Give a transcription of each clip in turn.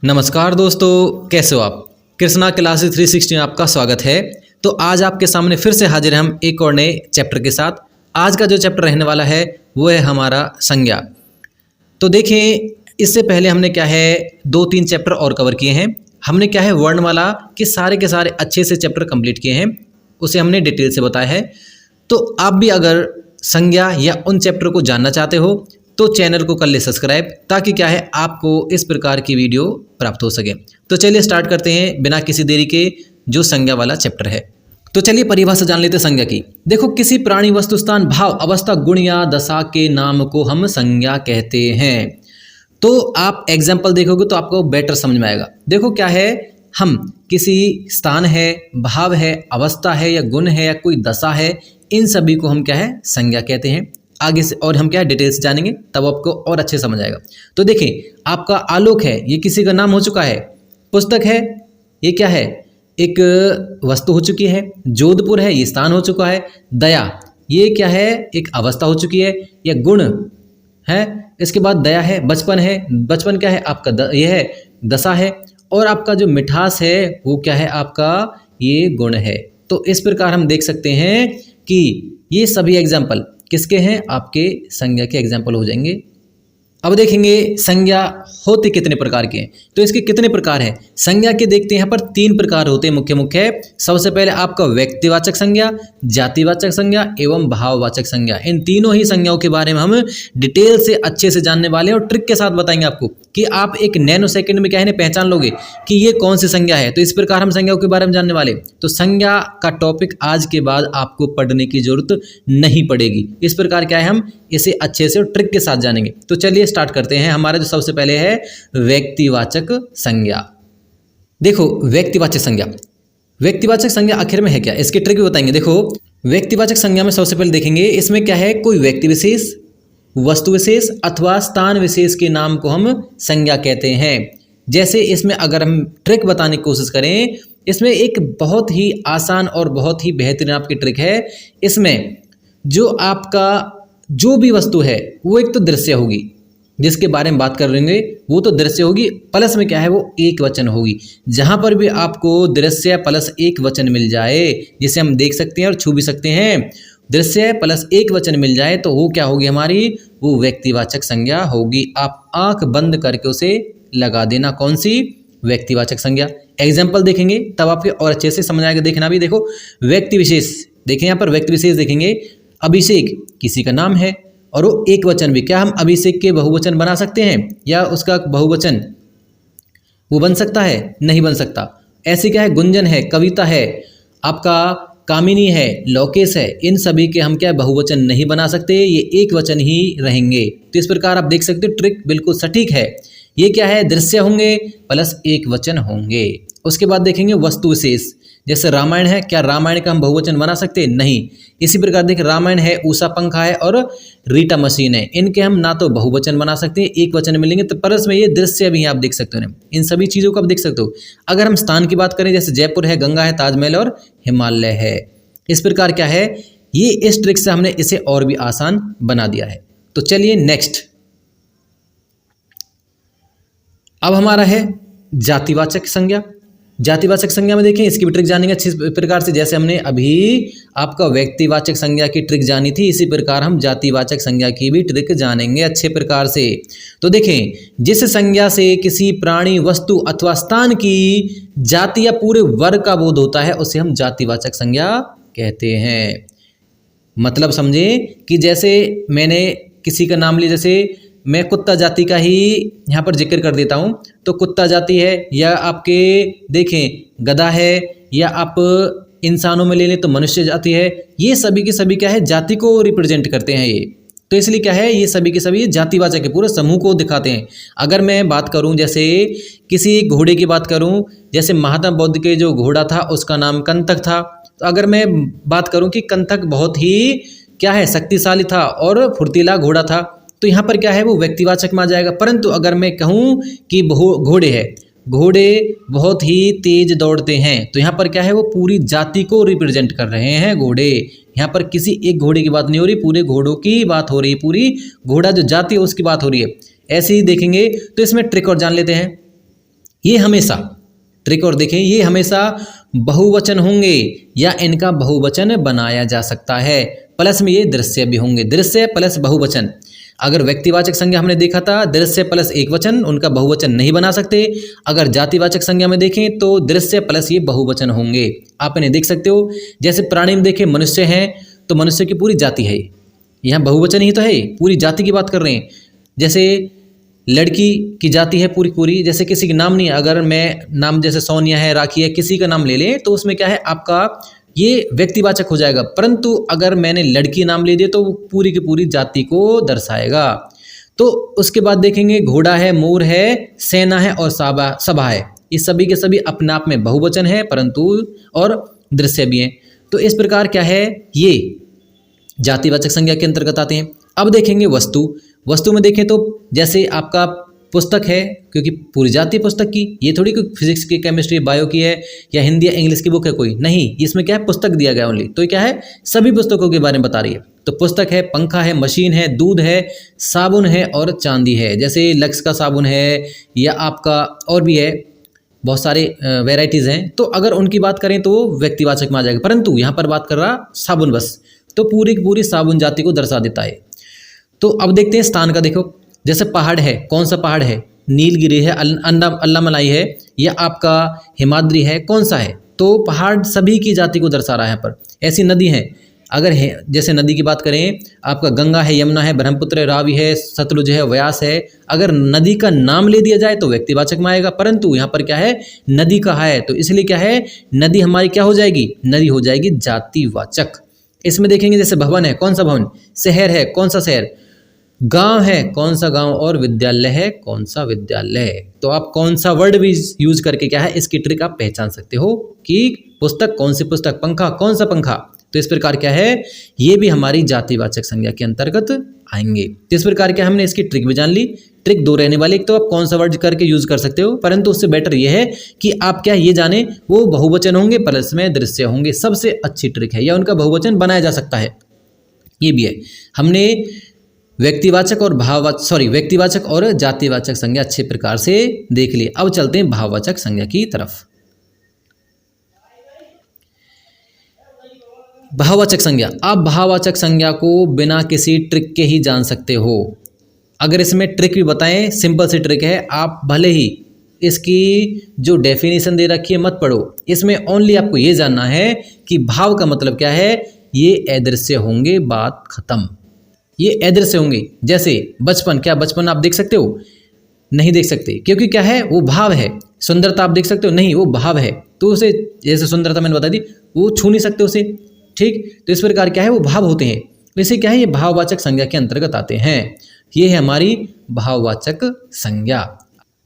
नमस्कार दोस्तों, कैसे हो आप। कृष्णा क्लासेस 360 में आपका स्वागत है। तो आज आपके सामने फिर से हाजिर हैं हम एक और नए चैप्टर के साथ। आज का जो चैप्टर रहने वाला है वो है हमारा संज्ञा। तो देखें, इससे पहले हमने क्या है 2-3 चैप्टर और कवर किए हैं। हमने क्या है वर्णमाला के सारे अच्छे से चैप्टर कंप्लीट किए हैं, उसे हमने डिटेल से बताया है। तो आप भी अगर संज्ञा या उन चैप्टर को जानना चाहते हो तो चैनल को कर ले सब्सक्राइब, ताकि क्या है आपको इस प्रकार की वीडियो प्राप्त हो सके। तो चलिए स्टार्ट करते हैं बिना किसी देरी के जो संज्ञा वाला चैप्टर है। तो चलिए परिभाषा जान लेते हैं संज्ञा की। देखो, किसी प्राणी, वस्तु, स्थान, भाव, अवस्था, गुण या दशा के नाम को हम संज्ञा कहते हैं। तो आप एग्जाम्पल देखोगे तो आपको बेटर समझ में आएगा। देखो क्या है, हम किसी स्थान है, भाव है, अवस्था है या गुण है या कोई दशा है, इन सभी को हम क्या है संज्ञा कहते हैं। आगे से और हम क्या है डिटेल्स जानेंगे, तब आपको और अच्छे समझ आएगा। तो देखिए, आपका आलोक है, ये किसी का नाम हो चुका है। पुस्तक है, ये क्या है एक वस्तु हो चुकी है। जोधपुर है, ये स्थान हो चुका है। दया, ये क्या है एक अवस्था हो चुकी है या गुण है। इसके बाद दया है। बचपन है, बचपन क्या है आपका यह है दशा है। और आपका जो मिठास है वो क्या है आपका ये गुण है। तो इस प्रकार हम देख सकते हैं कि ये सभी एग्जाम्पल किसके हैं, आपके संज्ञा के एग्जाम्पल हो जाएंगे। अब देखेंगे संज्ञा होते कितने प्रकार के हैं। तो इसके कितने प्रकार हैं संज्ञा के, देखते हैं। यहाँ पर 3 प्रकार होते हैं मुख्य। सबसे पहले आपका व्यक्तिवाचक संज्ञा, जातिवाचक संज्ञा एवं भाववाचक संज्ञा। इन तीनों ही संज्ञाओं के बारे में हम डिटेल से अच्छे से जानने वाले हैं और ट्रिक के साथ बताएंगे आपको कि आप एक नैनो सेकंड में क्या है पहचान लोगे कि ये कौन सी संज्ञा है। तो इस प्रकार हम संज्ञाओं के बारे में जानने वाले। तो संज्ञा का टॉपिक आज के बाद आपको पढ़ने की जरूरत नहीं पड़ेगी। इस प्रकार क्या है हम इसे अच्छे से ट्रिक के साथ जानेंगे। तो चलिए स्टार्ट करते हैं। हमारा जो सबसे पहले है व्यक्तिवाचक संज्ञा। देखो, व्यक्तिवाचक संज्ञा, व्यक्तिवाचक संज्ञा आखिर में है क्या, इसके ट्रिक भी बताएंगे। देखो, व्यक्तिवाचक संज्ञा में सबसे पहले देखेंगे इसमें क्या है, कोई व्यक्ति विशेष, वस्तु विशेष अथवा स्थान विशेष के नाम को हम संज्ञा कहते हैं। जैसे इसमें अगर हम ट्रिक बताने की कोशिश करें, इसमें एक बहुत ही आसान और बहुत ही बेहतरीन आपकी ट्रिक है। इसमें जो आपका जो भी वस्तु है वो एक तो दृश्य होगी, जिसके बारे में बात कर लेंगे वो तो दृश्य होगी, प्लस में क्या है वो एक वचन होगी। जहां पर भी आपको दृश्य प्लस एक वचन मिल जाए, जिसे हम देख सकते हैं और छू भी सकते हैं, दृश्य प्लस एक वचन मिल जाए तो वो क्या होगी हमारी, वो व्यक्तिवाचक संज्ञा होगी। आप आंख बंद करके उसे लगा देना, कौन सी, व्यक्तिवाचक संज्ञा। एग्जाम्पल देखेंगे तब आपके और अच्छे से समझ आएगा। देखना भी, देखो व्यक्ति विशेष, देखें यहाँ पर व्यक्ति विशेष देखेंगे। अभिषेक किसी का नाम है और वो एक वचन भी, क्या हम अभिषेक के बहुवचन बना सकते हैं या उसका बहुवचन वो बन सकता है, नहीं बन सकता। ऐसे क्या है, गुंजन है, कविता है, आपका कामिनी है, लोकेश है, इन सभी के हम क्या बहुवचन नहीं बना सकते, ये एक वचन ही रहेंगे। तो इस प्रकार आप देख सकते हो ट्रिक बिल्कुल सटीक है। ये क्या है, दृश्य होंगे प्लस एक वचन होंगे। उसके बाद देखेंगे वस्तु विशेष। जैसे रामायण है, क्या रामायण का हम बहुवचन बना सकते हैं, नहीं। इसी प्रकार देखिए, रामायण है, उषा पंखा है और रीटा मशीन है, इनके हम ना तो बहुवचन बना सकते हैं, एक वचन मिलेंगे, तो परस में ये दृश्य भी आप देख सकते हो। इन सभी चीज़ों को आप देख सकते हो। अगर हम स्थान की बात करें, जैसे जयपुर है, गंगा है, ताजमहल और हिमालय है। इस प्रकार क्या है, ये इस ट्रिक से हमने इसे और भी आसान बना दिया है। तो चलिए नेक्स्ट, अब हमारा है जातिवाचक संज्ञा। जातिवाचक संज्ञा में देखें, इसकी भी ट्रिक जानेंगे अच्छी प्रकार से। जैसे हमने अभी आपका व्यक्तिवाचक संज्ञा की ट्रिक जानी थी, इसी प्रकार हम जातिवाचक संज्ञा की भी ट्रिक जानेंगे अच्छे प्रकार से। तो देखें, जिस संज्ञा से किसी प्राणी, वस्तु अथवा स्थान की जाति या पूरे वर्ग का बोध होता है उसे हम जातिवाचक संज्ञा कहते हैं। मतलब समझे कि जैसे मैंने किसी का नाम लिया, जैसे मैं कुत्ता जाति का ही यहाँ पर जिक्र कर देता हूँ, तो कुत्ता जाति है, या आपके देखें गधा है, या आप इंसानों में ले लें तो मनुष्य जाति है। ये सभी के सभी क्या है, जाति को रिप्रेजेंट करते हैं ये। तो इसलिए क्या है, ये सभी के सभी जातिवाचक के पूरे समूह को दिखाते हैं। अगर मैं बात करूँ, जैसे किसी घोड़े की बात करूँ, जैसे महात्मा बुद्ध के जो घोड़ा था उसका नाम कंतक था। तो अगर मैं बात करूँ कि कंतक बहुत ही क्या है शक्तिशाली था और फुर्तीला घोड़ा था, तो यहाँ पर क्या है वो व्यक्तिवाचक में आ जाएगा। परंतु अगर मैं कहूँ कि घोड़े है, घोड़े बहुत ही तेज दौड़ते हैं, तो यहाँ पर क्या है वो पूरी जाति को रिप्रेजेंट कर रहे हैं घोड़े। यहाँ पर किसी एक घोड़े की बात नहीं हो रही, पूरे घोड़ों की बात हो रही है, पूरी घोड़ा जो जाति है उसकी बात हो रही है। ऐसे ही देखेंगे तो इसमें ट्रिक और जान लेते हैं। ये हमेशा ट्रिक और देखें, ये हमेशा बहुवचन होंगे या इनका बहुवचन बनाया जा सकता है। प्लस में ये दृश्य भी होंगे, दृश्य प्लस बहुवचन। अगर व्यक्तिवाचक संज्ञा हमने देखा था दृश्य प्लस एक वचन, उनका बहुवचन नहीं बना सकते। अगर जातिवाचक संज्ञा में देखें तो दृश्य प्लस ये बहुवचन होंगे। आप इन्हें देख सकते हो, जैसे प्राणी में देखें मनुष्य हैं तो मनुष्य की पूरी जाति है, यहाँ बहुवचन ही तो है, पूरी जाति की बात कर रहे हैं। जैसे लड़की की जाति है पूरी पूरी, जैसे किसी के नाम नहीं है, अगर मैं नाम जैसे सोनिया है, राखी है, किसी का नाम ले लें तो उसमें क्या है आपका ये व्यक्तिवाचक हो जाएगा। परंतु अगर मैंने लड़की नाम ले दिया तो वो पूरी की पूरी जाति को दर्शाएगा। तो उसके बाद देखेंगे घोड़ा है, मोर है, सेना है और सभा है। ये सभी के सभी अपने आप में बहुवचन है परंतु और दृश्य भी हैं। तो इस प्रकार क्या है ये जातिवाचक संज्ञा के अंतर्गत आते हैं। अब देखेंगे वस्तु। वस्तु में देखें तो जैसे आपका पुस्तक है, क्योंकि पूरी जाति पुस्तक की, ये थोड़ी कोई फिजिक्स की, केमिस्ट्री, बायो की है या हिंदी या इंग्लिश की बुक है कोई, नहीं, इसमें क्या है पुस्तक दिया गया ओनली। तो ये क्या है सभी पुस्तकों के बारे में बता रही है। तो पुस्तक है, पंखा है, मशीन है, दूध है, साबुन है और चांदी है। जैसे लक्स का साबुन है या आपका और भी है, बहुत सारे वेराइटीज़ हैं। तो अगर उनकी बात करें तो वो व्यक्तिवाचक में आ जाएगा, परंतु यहाँ पर बात कर रहा साबुन बस, तो पूरी की पूरी साबुन जाति को दर्शा देता है। तो अब देखते हैं स्थान का। देखो जैसे पहाड़ है, कौन सा पहाड़ है, नीलगिरी है, अल्लामलाई है या आपका हिमाद्री है, कौन सा है, तो पहाड़ सभी की जाति को दर्शा रहा है यहाँ पर। ऐसी नदी है, अगर है जैसे नदी की बात करें आपका गंगा है, यमुना है, ब्रह्मपुत्र है, रावी है, सतलुज है, व्यास है। अगर नदी का नाम ले दिया जाए तो व्यक्तिवाचक में आएगा, परंतु यहाँ पर क्या है नदी का है, तो इसलिए क्या है नदी हमारी क्या हो जाएगी, नदी हो जाएगी जातिवाचक। इसमें देखेंगे जैसे भवन है, कौन सा भवन, शहर है, कौन सा शहर, गांव है, कौन सा गांव और विद्यालय है, कौन सा विद्यालय। तो आप कौन सा वर्ड भी यूज करके क्या है इसकी ट्रिक आप पहचान सकते हो कि पुस्तक कौन सी पुस्तक, पंखा कौन सा पंखा। तो इस प्रकार क्या है ये भी हमारी जातिवाचक संज्ञा के अंतर्गत आएंगे। तो इस प्रकार क्या हमने इसकी ट्रिक भी जान ली। ट्रिक दो रहने वाली, एक तो आप कौन सा वर्ड करके यूज कर सकते हो, परंतु उससे बेटर ये है कि आप क्या ये जाने वो बहुवचन होंगे प्लस में दृश्य होंगे, सबसे अच्छी ट्रिक है, या उनका बहुवचन बनाया जा सकता है, ये भी है। हमने व्यक्तिवाचक और जातिवाचक संज्ञा अच्छे प्रकार से देख ली। अब चलते हैं भाववाचक संज्ञा की तरफ। भाववाचक संज्ञा, आप भाववाचक संज्ञा को बिना किसी ट्रिक के ही जान सकते हो। अगर इसमें ट्रिक भी बताएं, सिंपल सी ट्रिक है, आप भले ही इसकी जो डेफिनेशन दे रखी है मत पढ़ो, इसमें ओनली आपको ये जानना है कि भाव का मतलब क्या है, ये अदृश्य होंगे, बात खत्म। ये अदृश्य होंगे। जैसे बचपन, क्या बचपन आप देख सकते हो, नहीं देख सकते, क्योंकि क्या है वो भाव है। सुंदरता आप देख सकते हो, नहीं वो भाव है, तो उसे जैसे सुंदरता मैंने बता दी वो छू नहीं सकते उसे, ठीक। तो इस प्रकार क्या है वो भाव होते हैं, इसे क्या है ये भाववाचक संज्ञा के अंतर्गत आते हैं। ये है हमारी भाववाचक संज्ञा।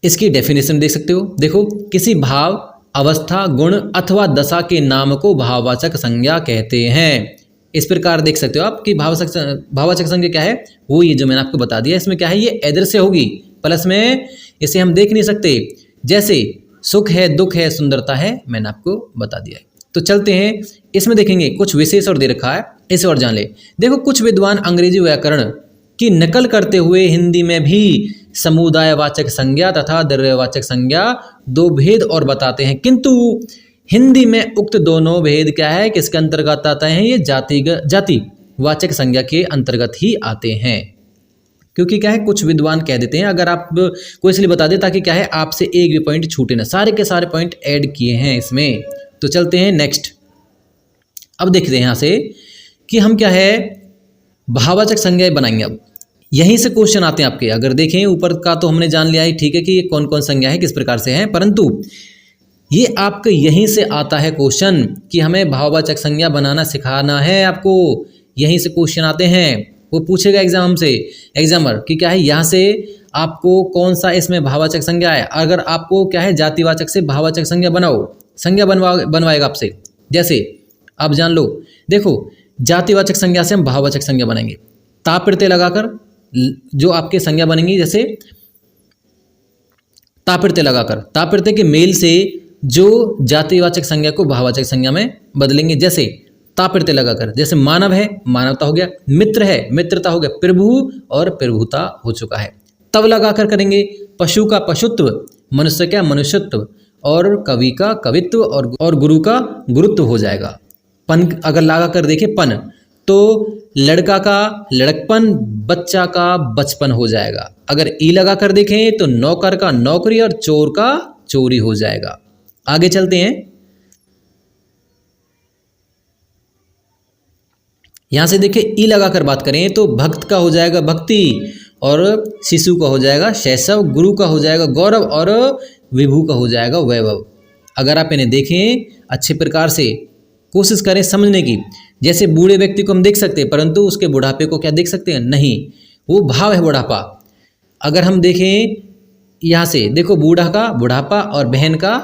इसकी डेफिनेशन देख सकते हो, देखो किसी भाव, अवस्था, गुण अथवा दशा के नाम को भाववाचक संज्ञा कहते हैं। इस प्रकार देख सकते हो आप कि भाववाचक संज्ञा क्या है, वो ये जो मैंने आपको बता दिया। इसमें क्या है ये अदृश्य होगी, प्लस में इसे हम देख नहीं सकते। जैसे सुख है, दुख है, सुंदरता है, मैंने आपको बता दिया है। तो चलते हैं इसमें देखेंगे कुछ विशेष और दे रखा है, इसे और जान ले। देखो कुछ विद्वान अंग्रेजी व्याकरण की नकल करते हुए हिंदी में भी समुदायवाचक संज्ञा तथा द्रव्यवाचक संज्ञा दो भेद और बताते हैं, किंतु हिंदी में उक्त दोनों भेद क्या है किसके अंतर्गत आते हैं, ये जातिवाचक संज्ञा के अंतर्गत ही आते हैं। क्योंकि क्या है कुछ विद्वान कह देते हैं, अगर आप को इसलिए बता दें ताकि क्या है आपसे एक भी पॉइंट छूटे ना, सारे के सारे पॉइंट ऐड किए हैं इसमें। तो चलते हैं नेक्स्ट। अब देखते हैं यहाँ से कि हम क्या है भाववाचक संज्ञाएं बनाएंगे। अब यहीं से क्वेश्चन आते हैं आपके। अगर देखें ऊपर का तो हमने जान लिया है, ठीक है कि ये कौन कौन संज्ञा है किस प्रकार से हैं, परंतु ये आपके यहीं से आता है क्वेश्चन कि हमें भाववाचक संज्ञा बनाना सिखाना है आपको। यहीं से क्वेश्चन आते हैं, वो पूछेगा एग्जाम से एग्जामर कि क्या है यहाँ से आपको कौन सा इसमें भाववाचक संज्ञा है। अगर आपको क्या है जातिवाचक से भाववाचक संज्ञा बनाओ, संज्ञा बनवाएगा आपसे। जैसे आप जान लो, देखो जातिवाचक संज्ञा से हम भाववाचक संज्ञा बनाएंगे, ता प्रत्यय लगाकर जो आपके संज्ञा बनेंगी, जैसे ता प्रत्यय लगाकर, ता प्रत्यय के मेल से जो जातिवाचक संज्ञा को भाववाचक संज्ञा में बदलेंगे। जैसे ता प्रत्यय लगाकर, जैसे मानव है मानवता हो गया, मित्र है मित्रता हो गया, प्रभु और प्रभुता हो चुका है। तब लगाकर करेंगे पशु का पशुत्व, मनुष्य क्या मनुष्यत्व, और कवि का कवित्व, और गुरु का गुरुत्व हो जाएगा। पन अगर लगा कर देखें पन, तो लड़का का लड़कपन, बच्चा का बचपन हो जाएगा। अगर ई लगा कर देखें तो नौकर का नौकरी और चोर का चोरी हो जाएगा। आगे चलते हैं। यहां से देखिए ई लगा कर बात करें तो भक्त का हो जाएगा भक्ति, और शिशु का हो जाएगा शैशव, गुरु का हो जाएगा गौरव, और विभू का हो जाएगा वैभव। अगर आप इन्हें देखें अच्छे प्रकार से, कोशिश करें समझने की। जैसे बूढ़े व्यक्ति को हम देख सकते हैं, परंतु उसके बुढ़ापे को क्या देख सकते हैं? नहीं, वो भाव है बुढ़ापा। अगर हम देखें यहाँ से, देखो बूढ़ा का बुढ़ापा और बहन का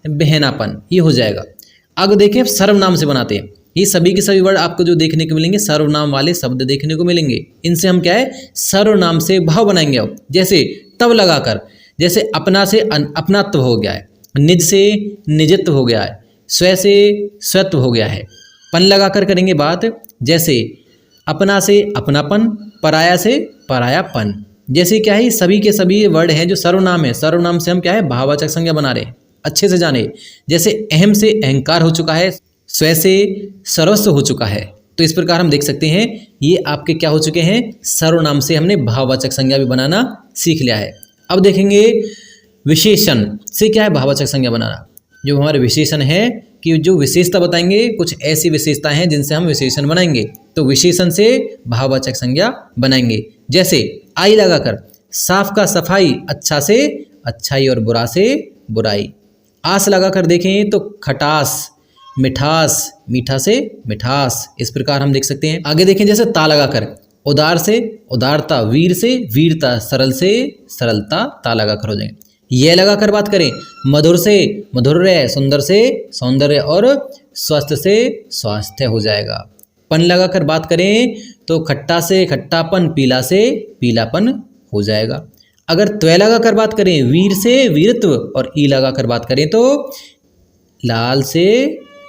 बहनापन, ये हो जाएगा। अब देखें सर्वनाम से बनाते हैं। ये सभी के सभी वर्ड आपको जो देखने को मिलेंगे सर्वनाम वाले शब्द देखने को मिलेंगे। इनसे हम क्या है सर्वनाम से भाव बनाएंगे। अब जैसे तब लगाकर, जैसे अपना से अपनात्व हो गया है, निज से निजत्व हो गया है, स्व से स्वत्व हो गया है। पन लगाकर करेंगे बात, जैसे अपना से अपनापन, पराया से परायापन। जैसे क्या है सभी के सभी वर्ड हैं जो सर्वनाम है, सर्वनाम से हम क्या है भाववाचक संज्ञा बना रहे हैं। अच्छे से जाने, जैसे अहम से अहंकार हो चुका है, स्व से सर्वस्व हो चुका है। तो इस प्रकार हम देख सकते हैं ये आपके क्या हो चुके हैं, सर्वनाम से हमने भाववाचक संज्ञा भी बनाना सीख लिया है। अब देखेंगे विशेषण से क्या है भाववाचक संज्ञा बनाना। जो हमारे विशेषण है कि जो विशेषता बताएंगे, कुछ ऐसी विशेषता हैं जिनसे हम विशेषण बनाएंगे, तो विशेषण से भाववाचक संज्ञा बनाएंगे। जैसे आई लगाकर साफ का सफाई, अच्छा से अच्छाई और बुरा से बुराई। आस लगाकर देखें तो खटास, मिठास, मीठा से मिठास। इस प्रकार हम देख सकते हैं। आगे देखें जैसे ता लगाकर उदार से उदारता, वीर से वीरता, सरल से सरलता, ता लगाकर हो जाएंगे। ये लगाकर बात करें मधुर से मधुर्य, सुंदर से सौंदर्य, और स्वस्थ से स्वास्थ्य हो जाएगा। पन लगाकर बात करें तो खट्टा से खट्टापन, पीला से पीलापन हो जाएगा। अगर त्वय लगाकर बात करें वीर से वीरत्व, और ई लगाकर बात करें तो लाल से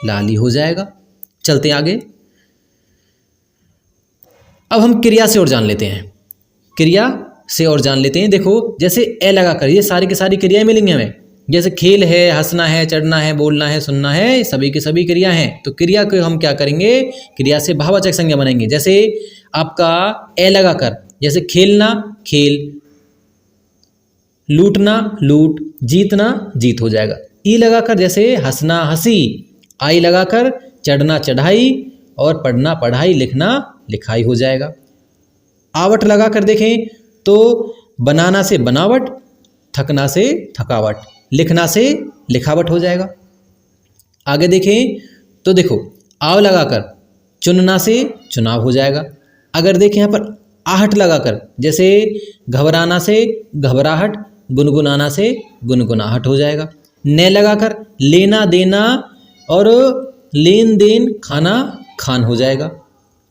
लाली हो जाएगा। चलते हैं आगे। अब हम क्रिया से और जान लेते हैं, क्रिया से और जान लेते हैं। देखो जैसे ए लगाकर ये सारी की सारी क्रियाएं मिलेंगी हमें। जैसे खेल है, हंसना है, चढ़ना है, बोलना है, सुनना है, सभी की सभी क्रिया हैं। तो क्रिया को हम क्या करेंगे, क्रिया से भाववाचक संज्ञा बनाएंगे। जैसे आपका ए लगाकर, जैसे खेलना खेल, लूटना लूट, जीतना जीत हो जाएगा। ई लगाकर जैसे हंसना हंसी, आई लगाकर चढ़ना चढ़ाई, और पढ़ना पढ़ाई, लिखना लिखाई हो जाएगा। आवट लगाकर देखें तो बनाना से बनावट, थकना से थकावट, लिखना से लिखावट हो जाएगा। आगे देखें तो देखो आव लगाकर चुनना से चुनाव हो जाएगा। अगर देखें यहाँ पर आहट लगाकर, जैसे घबराना से घबराहट, गुनगुनाना से गुनगुनाहट हो जाएगा। न लगाकर लेना देना, और लेन देन, खाना खान हो जाएगा।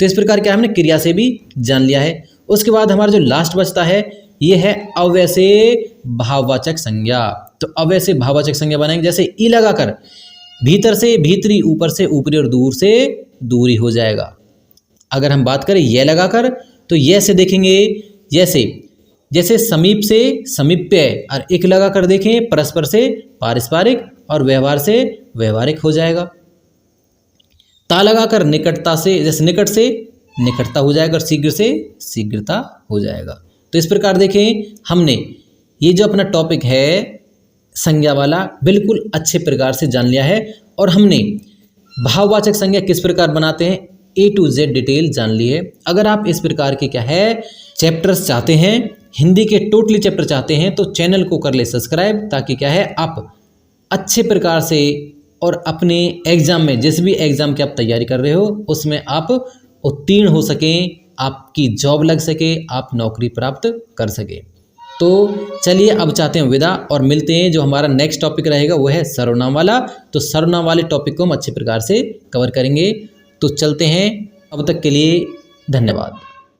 तो इस प्रकार क्या हमने क्रिया से भी जान लिया है। उसके बाद हमारा जो लास्ट बचता है ये है अव्यय से भाववाचक संज्ञा। तो अव्यय से भाववाचक संज्ञा बनाएंगे। जैसे ई लगाकर भीतर से भीतरी, ऊपर से ऊपरी, और दूर से दूरी हो जाएगा। अगर हम बात करें ये लगाकर तो ये से देखेंगे जैसे समीप से समीप्य, और एक लगाकर देखें परस्पर से पारस्परिक, और व्यवहार से व्यवहारिक हो जाएगा। ता लगाकर निकटता से, जैसे निकट से निकटता हो जाएगा, और शीघ्र से शीघ्रता हो जाएगा। तो इस प्रकार देखें हमने ये जो अपना टॉपिक है संज्ञा वाला बिल्कुल अच्छे प्रकार से जान लिया है, और हमने भाववाचक संज्ञा किस प्रकार बनाते हैं A to Z डिटेल जान ली है। अगर आप इस प्रकार के क्या है चैप्टर्स चाहते हैं, हिंदी के टोटली चैप्टर चाहते हैं, तो चैनल को कर ले सब्सक्राइब, ताकि क्या है आप अच्छे प्रकार से और अपने एग्ज़ाम में, जिस भी एग्ज़ाम की आप तैयारी कर रहे हो उसमें आप उत्तीर्ण हो सकें, आपकी जॉब लग सके, आप नौकरी प्राप्त कर सके। तो चलिए अब चाहते हैं विदा, और मिलते हैं। जो हमारा नेक्स्ट टॉपिक रहेगा वो है सर्वनाम वाला। तो सर्वनाम वाले टॉपिक को हम अच्छे प्रकार से कवर करेंगे। तो चलते हैं, अब तक के लिए धन्यवाद।